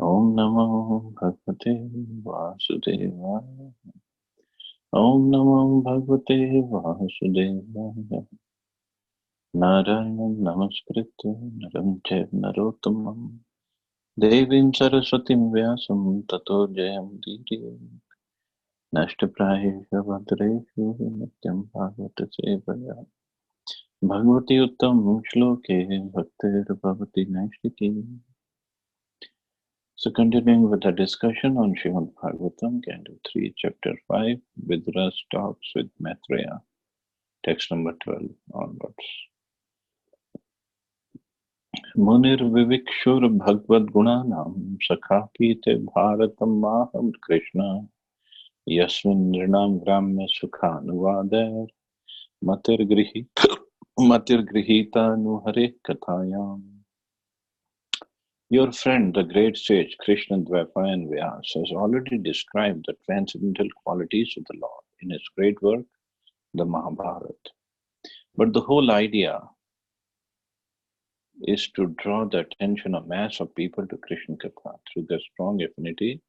Om Namo Bhagavate Vasudevaya. Om Namo Bhagavate Vasudevaya. Narayanam Namaskritya Naram Chaiva Narottamam Devim Saraswatim Vyasam Tato Jayam Diri Nashtaprayesha Bhadreshu Nityam Bhagavata Sevaya Bhagavati Uttam Shloke Bhaktir Bhavati Naishtiki. So continuing with the discussion on Srimad Bhagavatam, Canto 3, Chapter 5, Vidura talks with Maitreya, text number 12 onwards. Munir Vivikshur Bhagavad Gunanam Sakhakite Bharatam Maham Krishna Yasmin Nrinam Gramya Sukhanuvadar Matir Grihita Nuhare Kathayam. Your friend, the great sage Krishna Dvaipayan Vyas, has already described the transcendental qualities of the Lord in his great work, the Mahabharata. But the whole idea is to draw the attention of mass of people to Krishna Katha through their strong affinity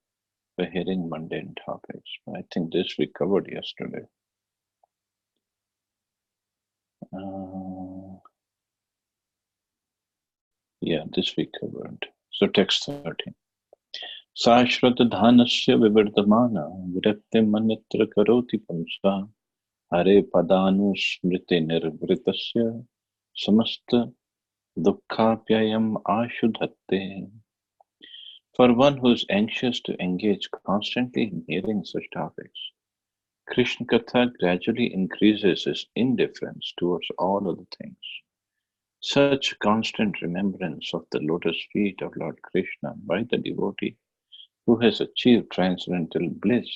for hearing mundane topics. I think this we covered yesterday. This we covered. So text 13. Sashrat dhanasya vivardhamana virakti manitra karoti pamsa hare padanu smriti nirvritasya samasta dukkapyayam ashudhatte. For one who is anxious to engage constantly in hearing such topics, Krishna Katha gradually increases his indifference towards all other things. Such constant remembrance of the lotus feet of Lord Krishna by the devotee who has achieved transcendental bliss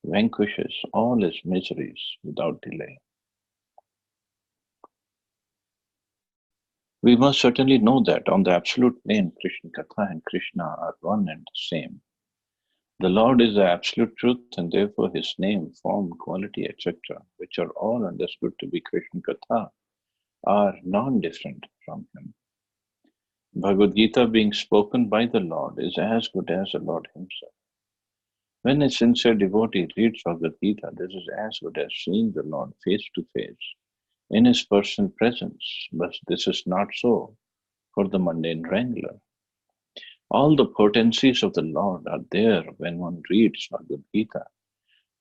vanquishes all his miseries without delay. We must certainly know that on the absolute plane, Krishna Katha and Krishna are one and the same. The Lord is the absolute truth, and therefore his name, form, quality, etc., which are all understood to be Krishna Katha, are non-different from him. Bhagavad Gita being spoken by the Lord is as good as the Lord himself. When a sincere devotee reads Bhagavad Gita, this is as good as seeing the Lord face to face in his personal presence, but this is not so for the mundane wrangler. All the potencies of the Lord are there when one reads Bhagavad Gita,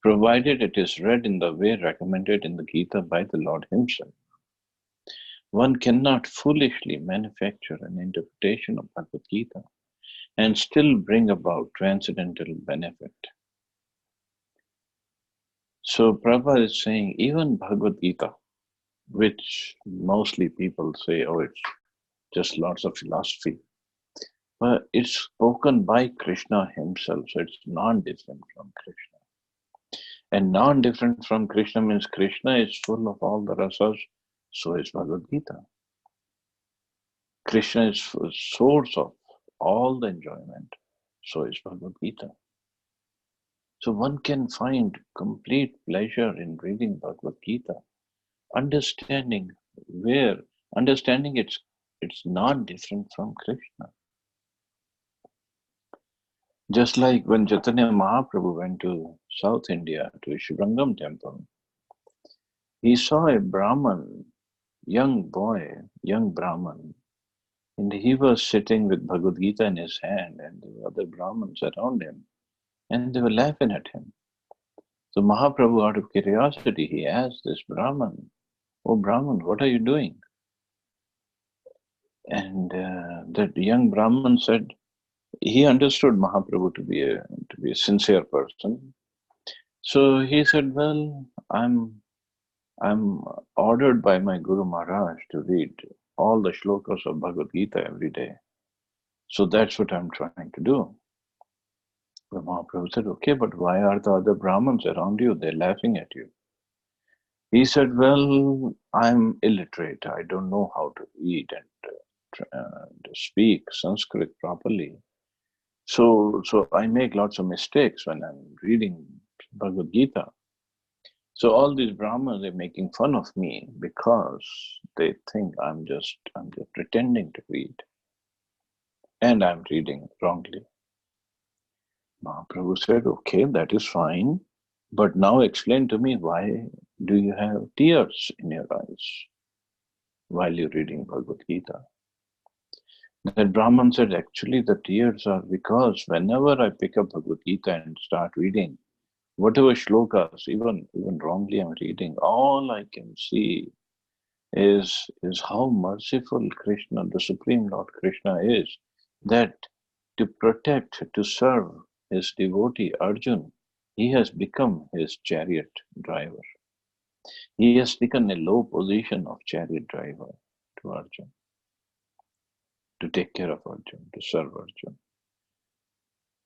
provided it is read in the way recommended in the Gita by the Lord himself. One cannot foolishly manufacture an interpretation of Bhagavad Gita and still bring about transcendental benefit. So Prabhupada is saying even Bhagavad Gita, which mostly people say, oh, it's just lots of philosophy, but it's spoken by Krishna himself, so it's non-different from Krishna. And non-different from Krishna means Krishna is full of all the rasas, so is Bhagavad Gita. Krishna is the source of all the enjoyment, so is Bhagavad Gita. So one can find complete pleasure in reading Bhagavad Gita, understanding it's not different from Krishna. Just like when Chaitanya Mahaprabhu went to South India, to Shrivangam temple, he saw a Brahman, young Brahman, and he was sitting with Bhagavad Gita in his hand, and there were other Brahmins around him, and they were laughing at him. So Mahaprabhu, out of curiosity, he asked this Brahman, "Oh Brahman, what are you doing?" And that young Brahman said, he understood Mahaprabhu to be a sincere person. So he said, "Well, I'm ordered by my Guru Maharaj to read all the shlokas of Bhagavad Gita every day. So that's what I'm trying to do." The Mahaprabhu said, "Okay, but why are the other Brahmins around you? They're laughing at you." He said, "Well, I'm illiterate. I don't know how to read and to speak Sanskrit properly. So I make lots of mistakes when I'm reading Bhagavad Gita. So all these Brahmins are making fun of me because they think I'm just pretending to read, and I'm reading wrongly." Mahaprabhu said, okay, that is fine, but now explain to me, why do you have tears in your eyes while you're reading Bhagavad Gita? That Brahman said, actually the tears are because whenever I pick up Bhagavad Gita and start reading, whatever shlokas, even wrongly I'm reading, all I can see is how merciful Krishna, the Supreme Lord Krishna is, that to protect, to serve his devotee Arjun, he has become his chariot driver. He has taken a low position of chariot driver to Arjun, to take care of Arjun, to serve Arjun.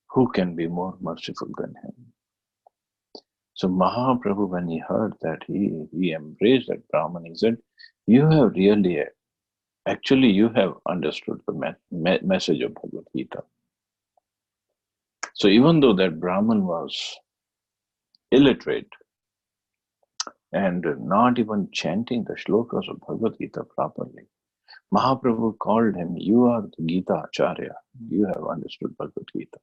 Who can be more merciful than him? So Mahaprabhu, when he heard that, he embraced that Brahman. He said, you have really, actually you have understood the message of Bhagavad Gita. So even though that Brahman was illiterate and not even chanting the shlokas of Bhagavad Gita properly, Mahaprabhu called him, you are the Gita Acharya. You have understood Bhagavad Gita.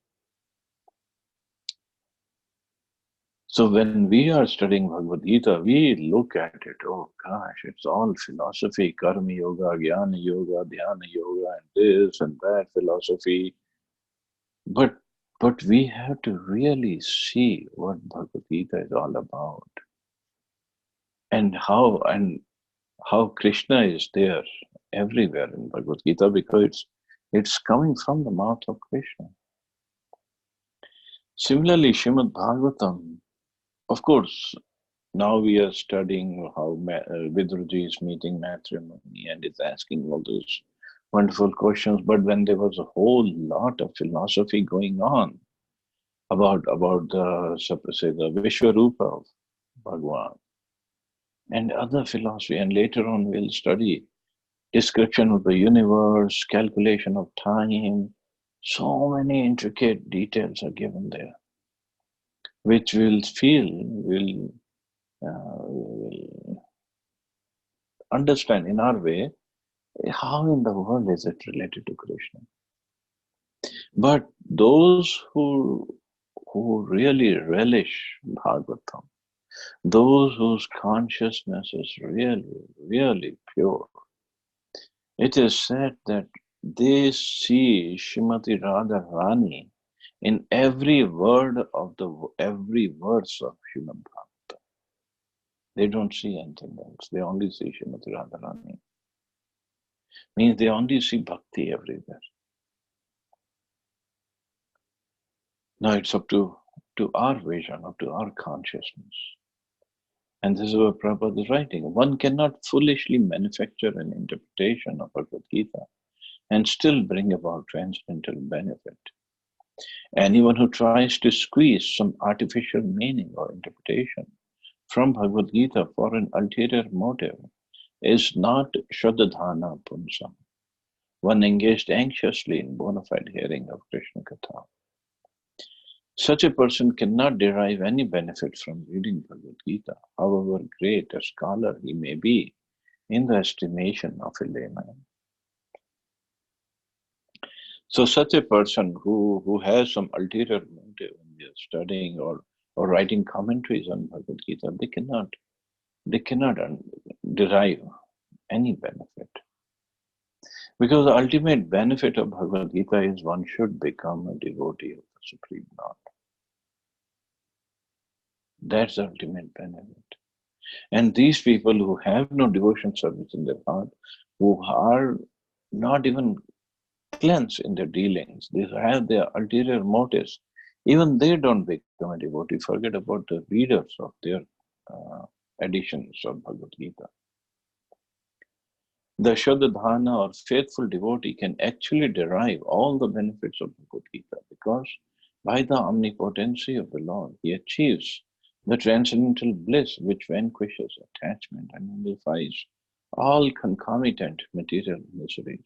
So when we are studying Bhagavad Gita, we look at it, oh gosh, it's all philosophy, karma yoga, jnana yoga, dhyana yoga, and this and that philosophy. But we have to really see what Bhagavad Gita is all about. And how Krishna is there everywhere in Bhagavad Gita, because it's coming from the mouth of Krishna. Similarly, Srimad Bhagavatam, of course, now we are studying how Vidura is meeting Maitreya Muni and is asking all those wonderful questions. But when there was a whole lot of philosophy going on about the, say, the Vishwarupa of Bhagavan and other philosophy, and later on we'll study description of the universe, calculation of time, so many intricate details are given there, which we'll feel, we'll understand in our way, how in the world is it related to Krishna? But those who really relish Bhagavatam, those whose consciousness is really, really pure, it is said that they see Srimati Radharani in every word of every verse of Srimad Bhagavatam. They don't see anything else. They only see Srimati Radharani. Means they only see bhakti everywhere. Now it's up to our vision, up to our consciousness. And this is what Prabhupada is writing. One cannot foolishly manufacture an interpretation of Bhagavad Gita and still bring about transcendental benefit. Anyone who tries to squeeze some artificial meaning or interpretation from Bhagavad Gita for an ulterior motive is not Shraddhadhana Punsam, one engaged anxiously in bona fide hearing of Krishna Katha. Such a person cannot derive any benefit from reading Bhagavad Gita, however great a scholar he may be in the estimation of a layman. So such a person who has some ulterior motive when they are studying or writing commentaries on Bhagavad Gita, they cannot derive any benefit. Because the ultimate benefit of Bhagavad Gita is one should become a devotee of the Supreme Lord. That's the ultimate benefit. And these people who have no devotion service in their heart, who are not even cleansed in their dealings, they have their ulterior motives, even they don't become a devotee. Forget about the readers of their editions of Bhagavad Gita. The Shraddhadhana or faithful devotee can actually derive all the benefits of Bhagavad Gita, because by the omnipotency of the Lord, he achieves the transcendental bliss which vanquishes attachment and nullifies all concomitant material miseries.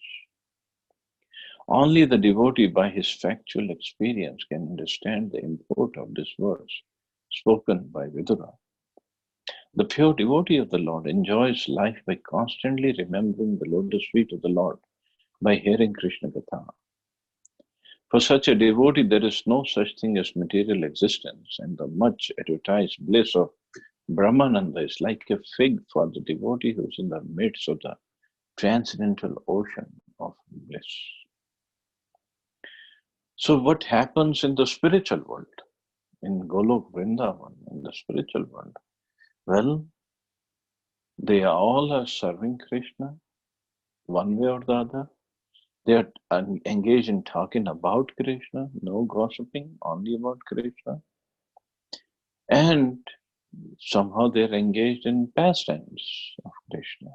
Only the devotee by his factual experience can understand the import of this verse spoken by Vidura. The pure devotee of the Lord enjoys life by constantly remembering the lotus feet of the Lord by hearing Krishna Katha. For such a devotee, there is no such thing as material existence, and the much advertised bliss of Brahmananda is like a fig for the devotee who's in the midst of the transcendental ocean of bliss. So, what happens in the spiritual world, in Golok Vrindavan, in the spiritual world? Well, they all are serving Krishna one way or the other. They are engaged in talking about Krishna, no gossiping, only about Krishna. And somehow they're engaged in pastimes of Krishna.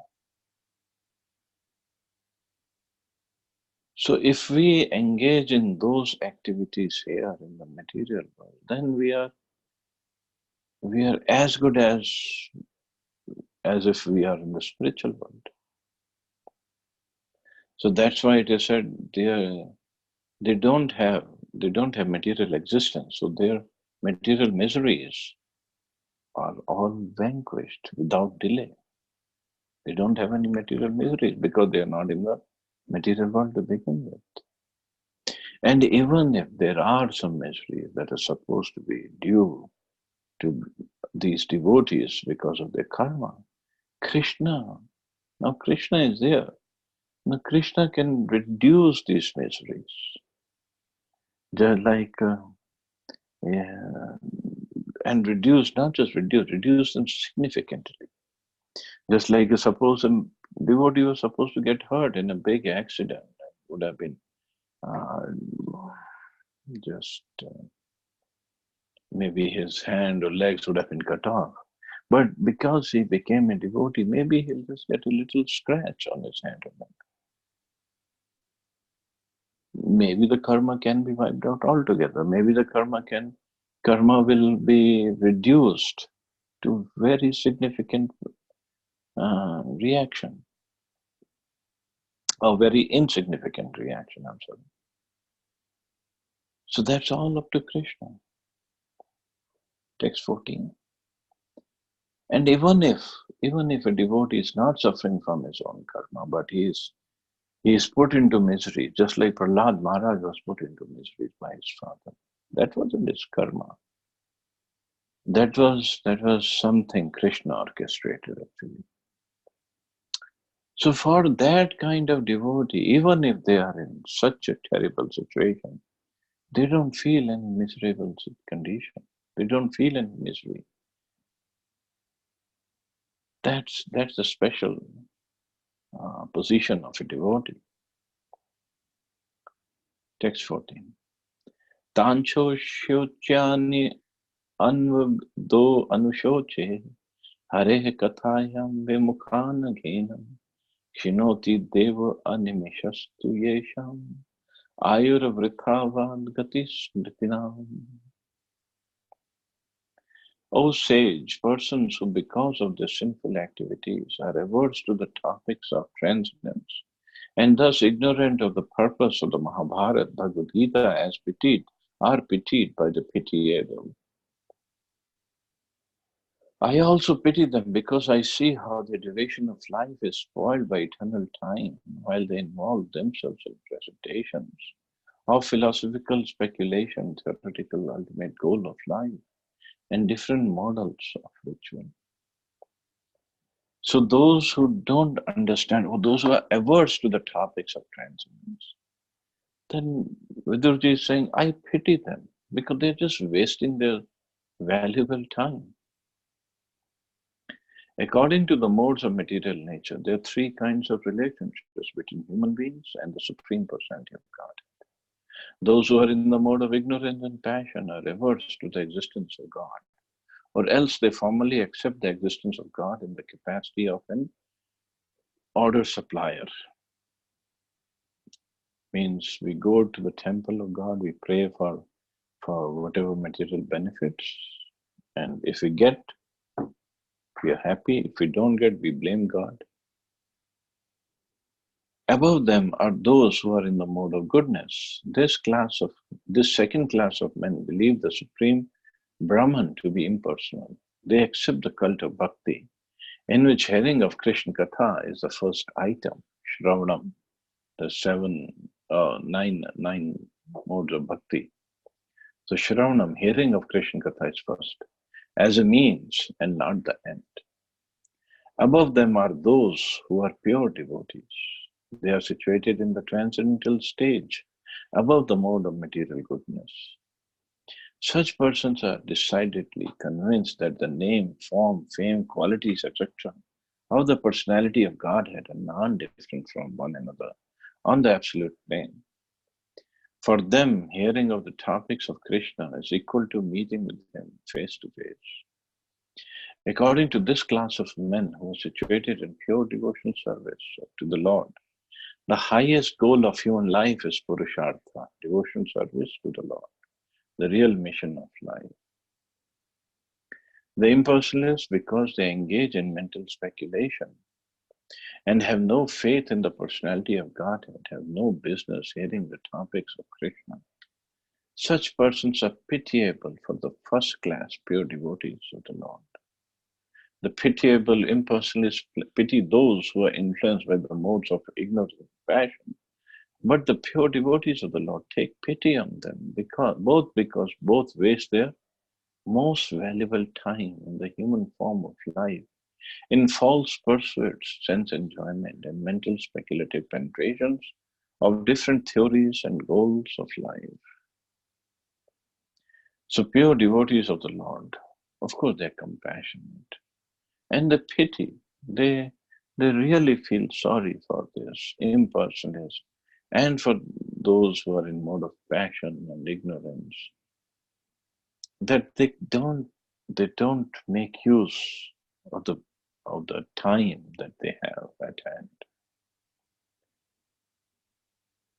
So if we engage in those activities here in the material world, then we are as good as if we are in the spiritual world. So that's why it is said they don't have material existence. So their material miseries are all vanquished without delay. They don't have any material miseries because they are not in the material world to begin with. And even if there are some miseries that are supposed to be due to these devotees because of their karma, Krishna is there. Now Krishna can reduce these miseries. They're like, and not just reduce them significantly. Just like suppose a devotee was supposed to get hurt in a big accident, would have been maybe his hand or legs would have been cut off. But because he became a devotee, maybe he'll just get a little scratch on his hand or leg. Maybe the karma can be wiped out altogether. Maybe the karma will be reduced to very significant reaction, a very insignificant reaction, I'm sorry. So that's all up to Krishna. Text 14. And even if a devotee is not suffering from his own karma, but he is put into misery, just like Prahlad Maharaj was put into misery by his father. That wasn't his karma. That was something Krishna orchestrated actually. So for that kind of devotee, even if they are in such a terrible situation, they don't feel any miserable condition. They don't feel any misery. That's the special position of a devotee. Text 14. Tancho shochani anvado anushoche hare kathayam vimukhan ghenam shinoti deva animishastu yesham ayur vrithavan gatis nritinam. O sage, persons who because of their sinful activities are averse to the topics of transcendence and thus ignorant of the purpose of the Mahabharata, Bhagavad Gita are pitied by the pitiable. I also pity them because I see how the duration of life is spoiled by eternal time while they involve themselves in presentations of philosophical speculation, theoretical ultimate goal of life, and different models of ritual. So those who don't understand, or those who are averse to the topics of transcendence, then Vidura is saying, I pity them because they're just wasting their valuable time. According to the modes of material nature, there are three kinds of relationships between human beings and the Supreme Personality of God. Those who are in the mode of ignorance and passion are averse to the existence of God, or else they formally accept the existence of God in the capacity of an order supplier. Means we go to the temple of God, we pray for whatever material benefits, and if we get, we are happy. If we don't get, we blame God. Above them are those who are in the mode of goodness. This second class of men believe the Supreme Brahman to be impersonal. They accept the cult of bhakti, in which hearing of Krishna Katha is the first item, Shravanam, the nine modes of bhakti. So Shravanam, hearing of Krishna Katha is first, as a means and not the end. Above them are those who are pure devotees. They are situated in the transcendental stage, above the mode of material goodness. Such persons are decidedly convinced that the name, form, fame, qualities, etc., of the personality of Godhead are non-different from one another on the absolute plane. For them, hearing of the topics of Krishna is equal to meeting with him face to face. According to this class of men who are situated in pure devotional service to the Lord, the highest goal of human life is Purushartha, devotional service to the Lord, the real mission of life. The impersonalists, because they engage in mental speculation and have no faith in the personality of Godhead, have no business hearing the topics of Krishna. Such persons are pitiable for the first class pure devotees of the Lord. The pitiable impersonalists pity those who are influenced by the modes of ignorance and passion. But the pure devotees of the Lord take pity on them because both waste their most valuable time in the human form of life in false pursuits, sense enjoyment, and mental speculative penetrations of different theories and goals of life. So pure devotees of the Lord, of course, they're compassionate. And the pity, they really feel sorry for this impersonalism and for those who are in mode of passion and ignorance, that they don't make use of the time that they have at hand.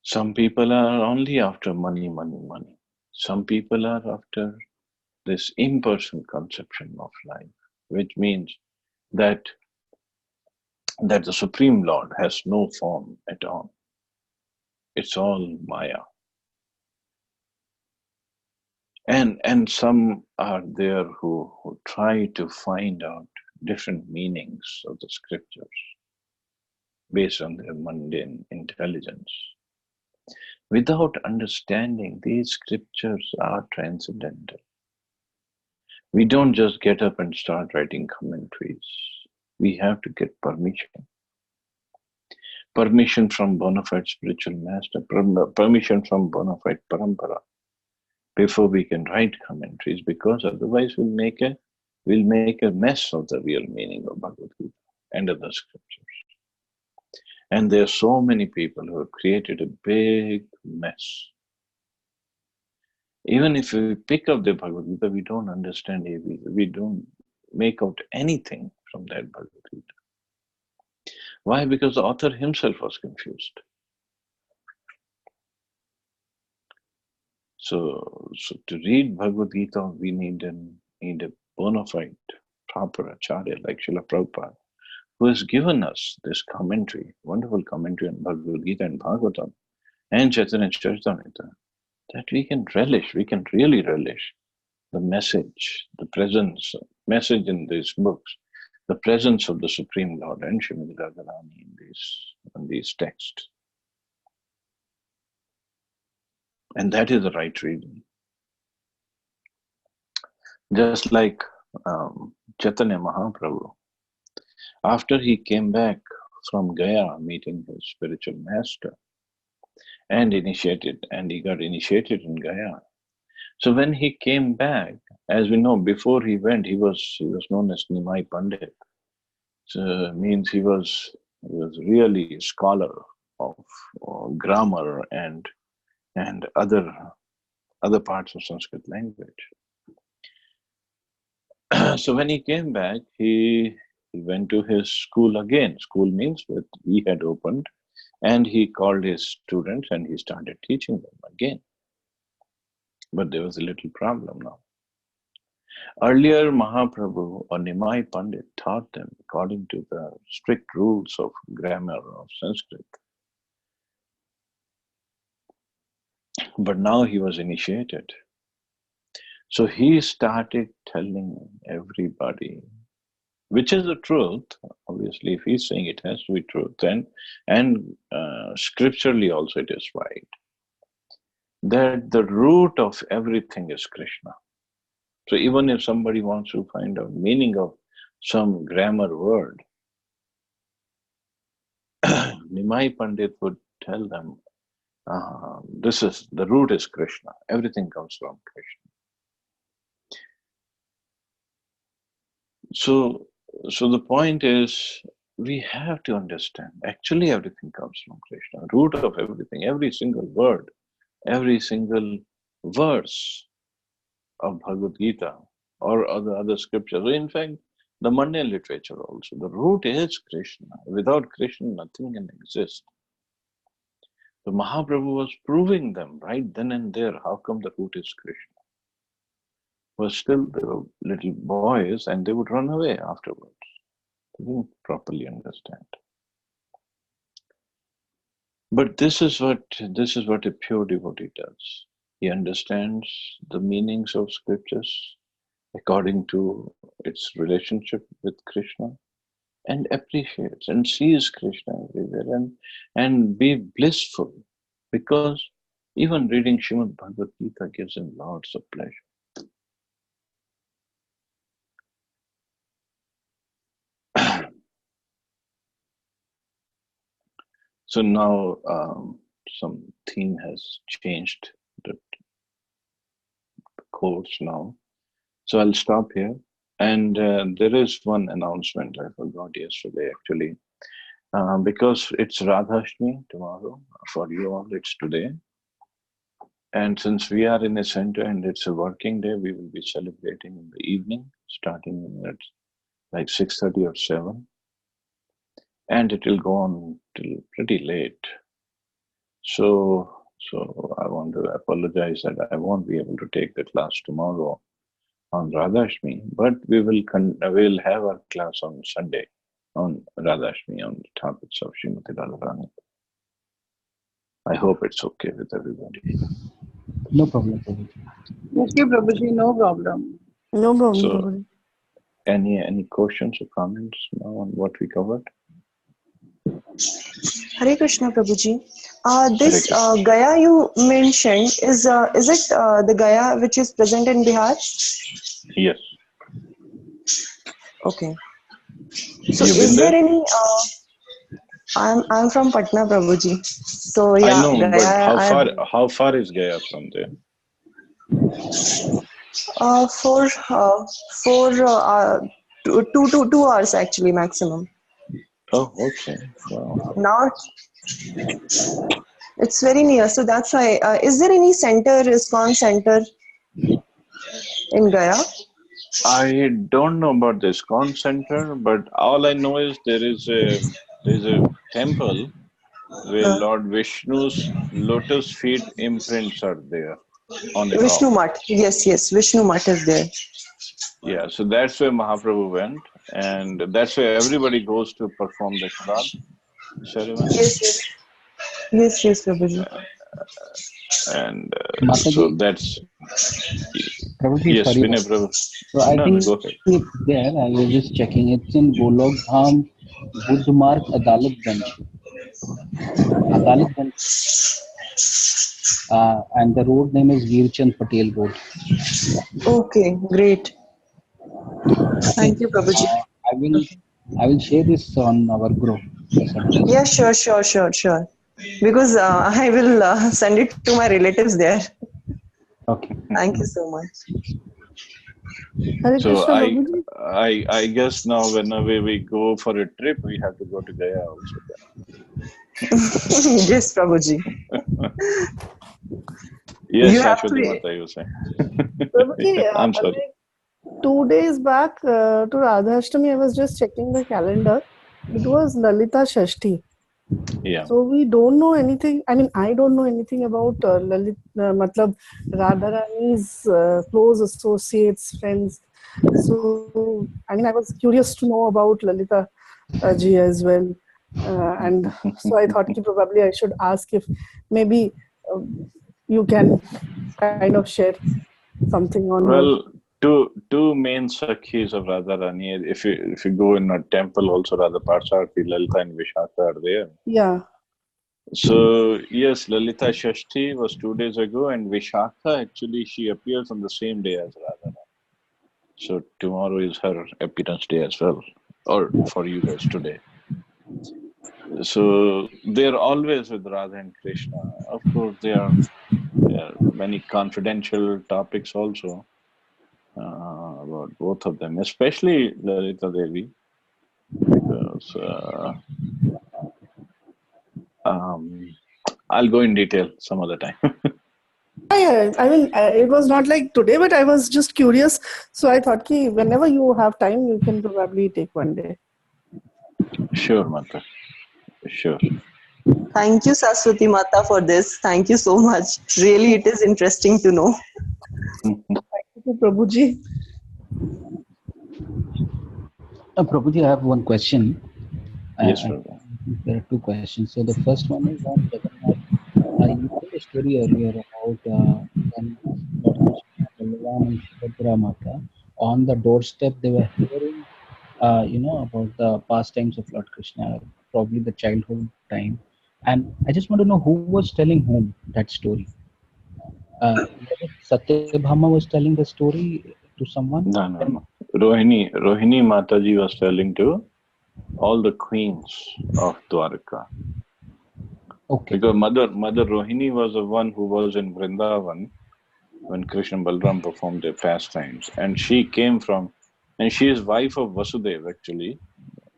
Some people are only after money, money, money. Some people are after this impersonal conception of life, which means that that the Supreme Lord has no form at all. It's all Maya. And some are there who try to find out different meanings of the scriptures based on their mundane intelligence. Without understanding, these scriptures are transcendental. We don't just get up and start writing commentaries. We have to get permission. Permission from bona fide spiritual master, permission from bona fide parampara, before we can write commentaries, because otherwise we'll make a mess of the real meaning of Bhagavad Gita and of the scriptures. And there are so many people who have created a big mess. Even if we pick up the Bhagavad Gita, we don't understand it. We don't make out anything from that Bhagavad Gita. Why? Because the author himself was confused. So to read Bhagavad Gita, we need a bona fide, proper acharya like Srila Prabhupada, who has given us this commentary, wonderful commentary on Bhagavad Gita and Bhagavatam and Chaitanya Charitamrita, that we can really relish the message, the presence, message in these books, the presence of the Supreme Lord and Srimati Radharani in these texts. And that is the right reading. Just like Chaitanya Mahaprabhu, after he came back from Gaya meeting his spiritual master and he got initiated in Gaya. So when he came back, as we know, before he went, he was known as Nimai Pandit. So means he was really a scholar of grammar and other parts of Sanskrit language. So when he came back, he went to his school again. School means that he had opened, and he called his students and he started teaching them again. But there was a little problem now. Earlier, Mahaprabhu or Nimai Pandit taught them according to the strict rules of grammar of Sanskrit. But now he was initiated. So he started telling everybody, which is the truth. Obviously, if he's saying it has to be truth, and scripturally also it is right. that the root of everything is Krishna. So even if somebody wants to find a meaning of some grammar word, Nimai Pandit would tell them, this is the root is Krishna. Everything comes from Krishna. So the point is, we have to understand, actually everything comes from Krishna. Root of everything, every single word, every single verse of Bhagavad Gita or other scriptures. In fact, the Mandan literature also, the root is Krishna. Without Krishna, nothing can exist. The Mahaprabhu was proving them right then and there, how come the root is Krishna. But still, they were little boys and they would run away afterwards. They didn't properly understand. But this is what a pure devotee does. He understands the meanings of scriptures according to its relationship with Krishna, and appreciates and sees Krishna everywhere, and be blissful, because even reading Srimad Bhagavad Gita gives him lots of pleasure. So now some theme has changed the course now. So I'll stop here. And there is one announcement I forgot yesterday, actually. Because it's Radhashtami tomorrow, for you all it's today. And since we are in a center and it's a working day, we will be celebrating in the evening, starting at like 6:30 or 7. And it will go on till pretty late. So I want to apologize that I won't be able to take the class tomorrow on Radhashtami, but we'll have our class on Sunday on Radhashtami on the topics of Srimati Radharani. I hope it's okay with everybody. No problem, Prabhuji. Okay, Prabhuji, no problem. No problem, So, Prabhuji. any questions or comments now on what we covered? Hare Krishna, Prabhuji. This Gaya you mentioned, is it the Gaya which is present in Bihar? Yes. Okay. So You is been there there? any? I'm from Patna, Prabhuji. So yeah, I know, Gaya. but how far is Gaya from there? For 2 hours actually maximum. Oh, okay. Wow. Now it's very near, so that's why. Is there any center, ISKCON center in Gaya? I don't know about the ISKCON center, but all I know is there's a temple where Lord Vishnu's lotus feet imprints are there on a Vishnu rock. Mat. Yes, Vishnu Mat is there. Yeah, so that's where Mahaprabhu went, and that's where everybody goes to perform the Shraddha ceremony. Yes, Prabhuji. And Mataji, so that's Prabhuji, yes, sorry. Vinay Prabhu. So I No, think go ahead. it's there. I was just checking. It's in Golok Dham, Buddhmarg, Adalatganj. And the road name is Veerchand Patel Road. Okay, great. Thank you, Prabhuji. I will share this on our group. This address. Yeah, sure. Because I will send it to my relatives there. Okay. Thank you so much. So I guess now whenever we go for a trip, we have to go to Gaya also. Yes, Prabhuji. Yes, You have Ashwati to. Mata, you say. Prabhuji, I'm sorry. like 2 days back to Radhashtami, I was just checking the calendar. It was Lalita Shashti. Yeah. So we don't know anything. I mean, I don't know anything about matlab Radharani's close associates, friends. So I mean, I was curious to know about Lalita ji as well, and so I thought probably I should ask if maybe you can kind of share something on her. Well, two main Sakhis of Radharani. If you go in a temple, also Radha Parsarthi, Lalita and Vishaka are there. Yeah. So yes, Lalita Shashti was 2 days ago, and Vishakha actually she appears on the same day as Radha. So tomorrow is her appearance day as well, or for you guys today. So they're always with Radha and Krishna. Of course, there are many confidential topics also about both of them, especially Lalita Devi, because I'll go in detail some other time. Yeah, I mean, it was not like today, but I was just curious. So I thought, ki whenever you have time, you can probably take one day. Sure, Mata. Sure. Thank you, Saraswati Mata, for this. Thank you so much. Really, it is interesting to know. Thank you, Prabhuji. Prabhuji, I have one question. Yes, I brother. There are two questions. So the first one is on Jagannath. You told a story earlier about when Lord Krishna, Balaram, and Subhadra Mata on the doorstep they were hearing, about the pastimes of Lord Krishna, probably the childhood time. And I just want to know who was telling whom that story. Was it Satyabhama was telling the story to someone? No, no, Then no. Rohini Mataji was telling to all the queens of Dwarka. okay, Because Mother Rohini was the one who was in Vrindavan when Krishna and Balram performed their pastimes. And she is wife of Vasudev actually.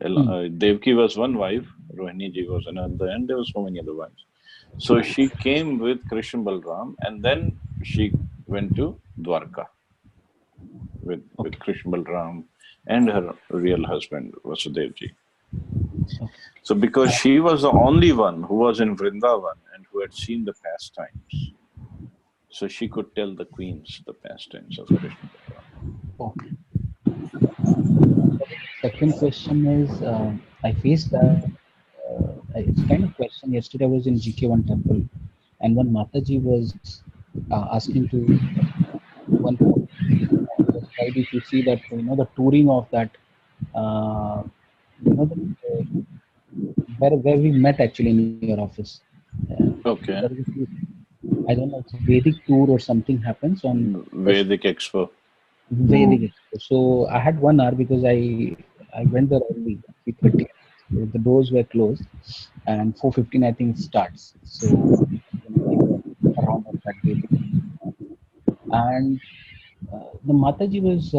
Devki was one wife, Rohini ji was another, and there were so many other wives. So she came with Krishna Balram, and then she went to Dwarka with okay, Krishna Balram and her real husband, Vasudev ji. okay. So because she was the only one who was in Vrindavan and who had seen the pastimes, so she could tell the queens the pastimes of Krishna Balram. Okay. Second question is, I faced that. It's kind of question. Yesterday I was in GK1 temple, and one Mataji was asking to one on the side. If you see that, the touring of that, uh, the, where we met actually in your office. There Okay. is a, I don't know, it's a Vedic tour or something happens on Vedic Expo. Vedic Expo. So I had 1 hour because I went there early, 3:30. So the doors were closed, and 4:15 I think it starts. So take a round of that Vedic, and the Mataji was